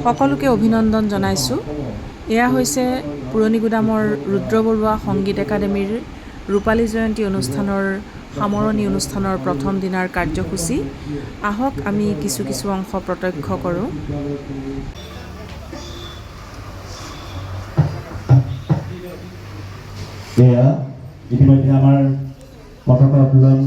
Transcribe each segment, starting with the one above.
সকলোকে অভিনন্দন জনাইছোঁ। এয়া হৈছে পুৰণিগুদামৰ ৰুদ্ৰ বৰুৱা সংগীত একাডেমীৰ ৰূপালী জয়ন্তী অনুষ্ঠানৰ সামৰণি অনুষ্ঠানৰ প্ৰথম দিনাৰ কাৰ্যসূচী। আহক আমি কিছু অংশ প্ৰত্যক্ষ কৰোঁ। এয়া ইতিমধ্যে আমাৰ পতাকা উত্তোলন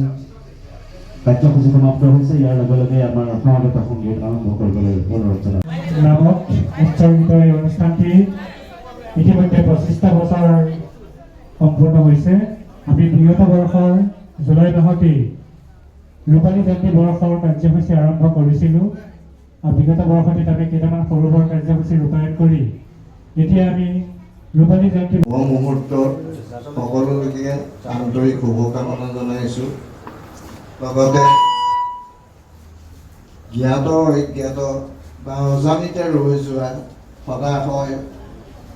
কাৰ্যসূচী সমাপ্ত হৈছে। ইয়াৰ লগে লগে আমাৰ সমাগত সংগীত আৰম্ভ কৰিবলৈ অনুৰোধ জনাওঁ। নামত উৎসৰ্গিত এই অনুষ্ঠানটি ইতিমধ্যে 25টা বছৰ সম্পূৰ্ণ হৈছে। আমি বিগত বৰ্ষৰ জুলাই মাহতেই ৰূপালী জয়ন্তী বৰ্ষৰ কাৰ্যসূচী আৰম্ভ কৰিছিলোঁ আৰু বিগত বৰ্ষতে তাতে কেইটামান সৰু বৰ কাৰ্যসূচী ৰূপায়ণ কৰি এতিয়া আমি ৰূপালী জয়ন্তী মুহূৰ্তত সকলোকে আন্তৰিক শুভকামনা জনাইছোঁ। লগতে জ্ঞাত অজ্ঞাত বা অজানিতে ৰৈ যোৱা সদাশয়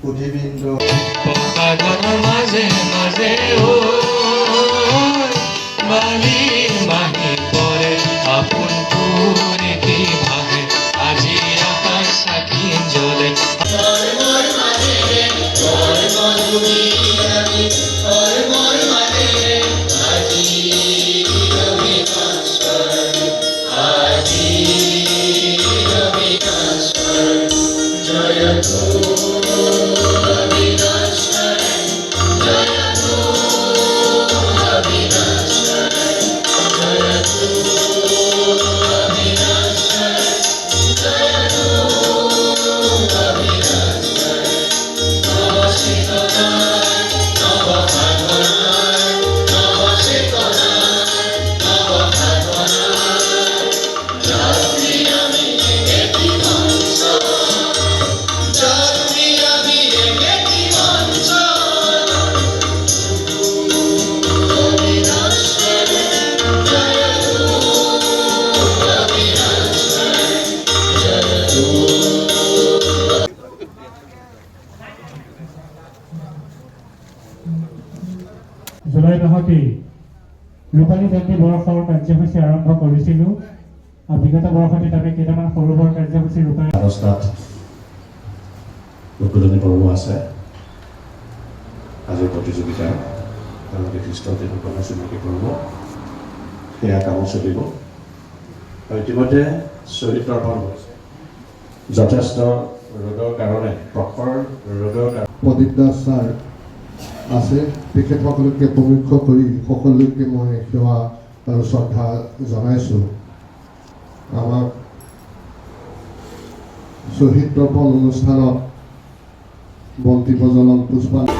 পুথিবৃন্দ মাজে মাজে পৰে আপোন পুৰীতি ভাগে আজি আকাশ চাকি জ্বলে জুলাই মাহতেই ৰূপালী জয়ন্তী বৰ্ষৰ কাৰ্যসূচী আৰম্ভ কৰিছিলোঁ আৰু বিগত বৰ্ষতে তাতে কেইটামান সৰু বৰ কাৰ্যসূচী ৰূপায়ণ ৰাস্তাত উদ্বোধনী পৰ্ব আছে। আজিৰ প্ৰতিযোগিতা তেওঁলোকে খ্ৰীষ্টৰ দিনসকলৰ চিনাকি পৰ্ব সেয়া কামো চলিব আৰু ইতিমধ্যে চৰিত্ৰৰ পৰ্ব যথেষ্ট ৰ'দৰ কাৰণে প্ৰখৰ ৰ'দৰ কাৰণে প্ৰদীপ দাস ছাৰ আছে। তেখেতসকলকে প্ৰমুখ কৰি সকলোকে মই সেৱা আৰু শ্ৰদ্ধা জনাইছোঁ। আমাক শ্বহীদ তৰ্পণ অনুষ্ঠানত বন্তি প্ৰজ্বলন পুষ্পাঞ্জলি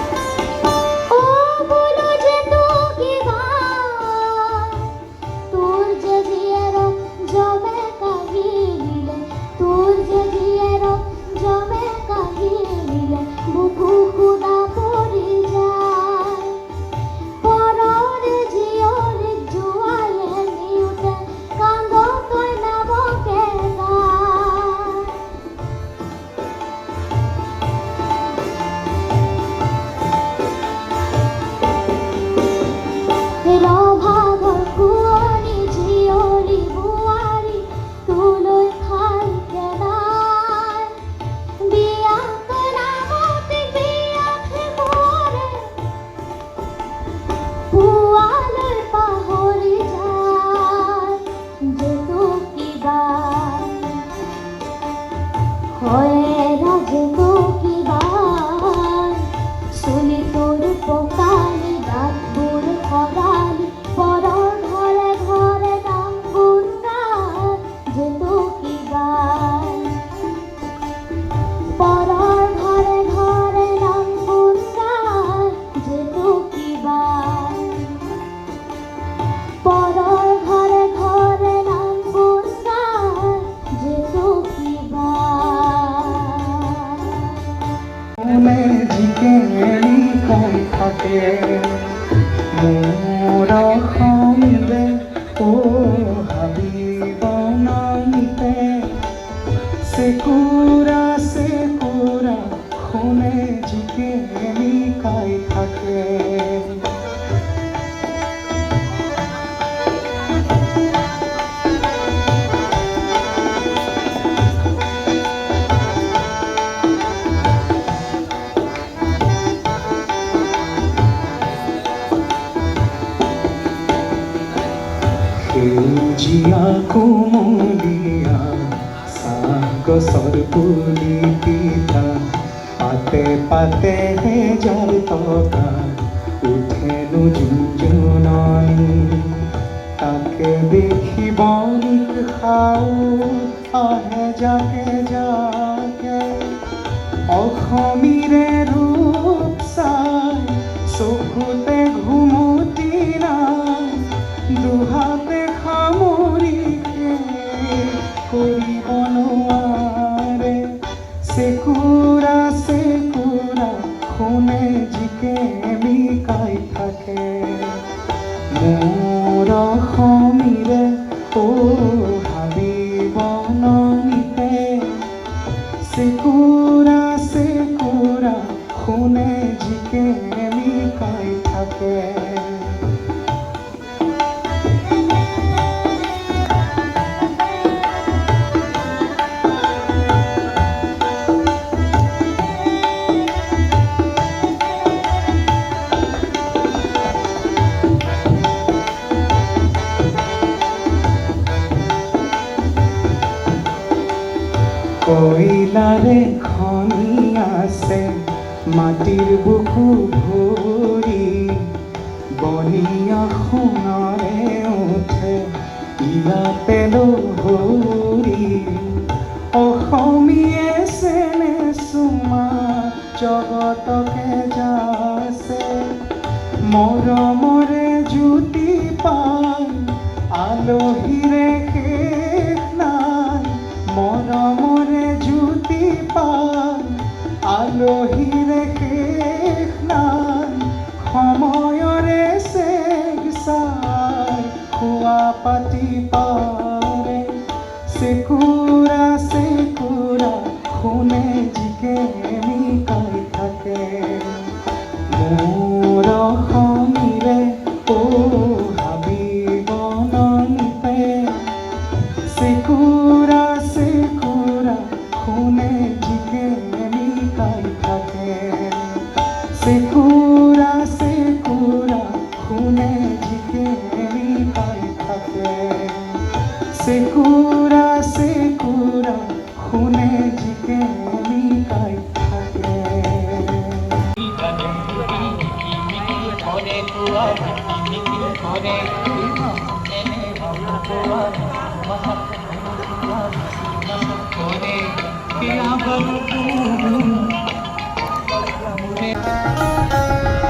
Sekura, sekura, khone jike mi kai thake. সেউজীয়া কুমলীয়া চাহ গছৰ পুলি পিঠা পাতে পাতে জাল টকা উঠেনো ঝুনঝুননি তাকে দেখিব নিশাও আহে জাকে জাকে অসমীৰে ৰূপ চাই চকুতে ঘুমতি নাই দুহাতে সামৰি কৰিব নোৱাৰে চেকুৰা চেকুৰা শুনে জিকে মিকাই থাকে মোৰ অসমীৰে হাবিব নমিতে চেকুৰা চেকুৰা শুনে জিকে মিকাই থাকে কয়লাৰে খনি আছে মাটিৰ বুকু ভৰি বনিয়া সোণৰে উঠে ইয়াতে লহৰি অসমীয়ে চেনে চুমা জগতকে যাছে মৰমৰে জ্যোতি পাই আলহীৰে শেষ নাই মৰমৰে জ্যোতি পাই আলহীৰে শেষ নাই সময়ৰে চেগ চাই খোৱা পাতি পাৰে চেকুৰা চেকুৰা শুনে জিকে মিকাই থাকে মোৰ অসমীৰে হাবিব নমিতে চেকুৰা চেকুৰা শুনে জিকে মিকাই থাকে চেকুৰা চেকুৰা শুনে জিকে মিকাই থাকে চেকুৰা চেকুৰা শুনে জিকে মিকাই থাকে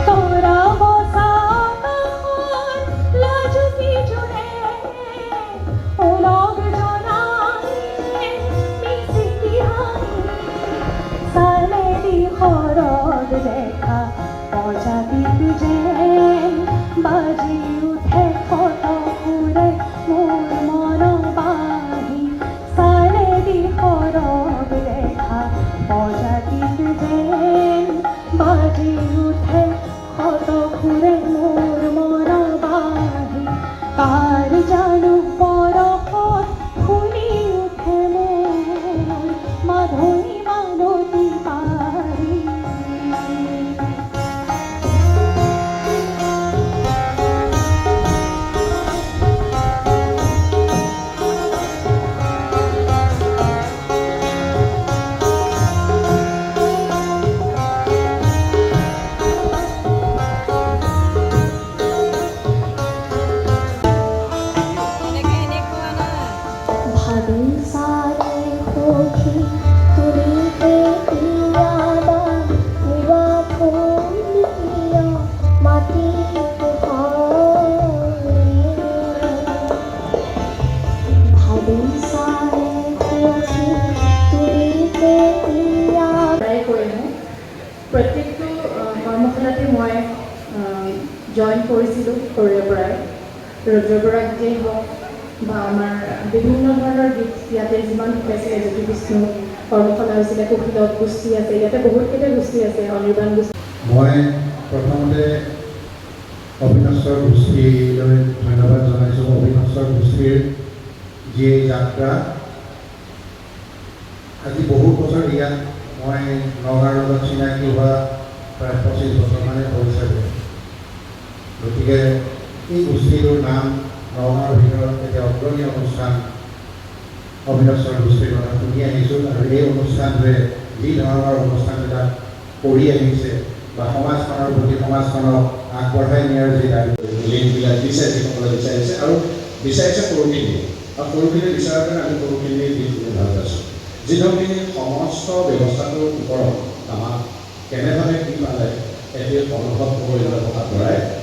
তোরা বসা কাহর লাজুকি জুড়ে ওলগ জনাই মিসিকি হানি সালেদি হরদ দেখা অজাবিক যেন বাজি উঠে কত ঘুরে মোর মন বাহি সালেদি হরদ দেখা অজাবিক যেন বাজি উঠে কত ঘুরে মোর মন বাহি কার জানু পরপর ফুলি উঠে মোর মাধুরী মানতি পারি ভাবিন সারে খোখি তুলিতে ইয়াদা নিবা ফুলিয়া মাটি ঘরে ভাবিন সারে খোখি তুলিতে ইয়াদা প্ৰায় কৰিলোঁ প্ৰত্যেকটো কৰ্মশালাতে মই জইন কৰিছিলোঁ সৰুৰে পৰাই ৰজবৰা গীতেই হওক বা আমাৰ বিভিন্ন ধৰণৰ গীত ইয়াতে যিমান শিকাইছিলে জ্যোতিবিষ্ণু কৰ্মশালা হৈছিলে কৌশিলত গোষ্ঠী আছে ইয়াতে বহুতকেইটা গোষ্ঠী আছে অনিৰ্বাণ গোষ্ঠী মই প্ৰথমতে অবিনশ্বৰ গোষ্ঠীলৈ ধন্যবাদ জনাইছোঁ অবিনশ্বৰ গোষ্ঠীৰ যি যাত্ৰা আজি বহু বছৰ ইয়াত মই নগাঁৱৰ লগত চিনাকি হোৱা প্ৰায় 25 বছৰমানে হৈছে গতিকে এই গোষ্ঠীটোৰ নাম নগাঁৱৰ ভিতৰত এতিয়া অগ্ৰণী অনুষ্ঠান অভিনৱ গোষ্ঠীৰ কথা শুনি আহিছোঁ আৰু এই অনুষ্ঠানটোৱে যি ধৰণৰ অনুষ্ঠানবিলাক কৰি আহিছে বা সমাজখনৰ প্ৰতি সমাজখনক আগবঢ়াই নিয়াৰ যি লিংকবিলাক দিছে যিসকলে বিচাৰিছে আৰু বিচাৰিছে সৰুখিনি আৰু সৰুখিনি বিচৰাৰ কাৰণে আমি সৰুখিনি দিনখিনি ভাল পাইছোঁ যিধৰণে সমস্ত ব্যৱস্থাটোৰ ওপৰত আমাক কেনেধৰণে কি পালে এটি অনুভৱ কৰিবলৈ কথা কৰাই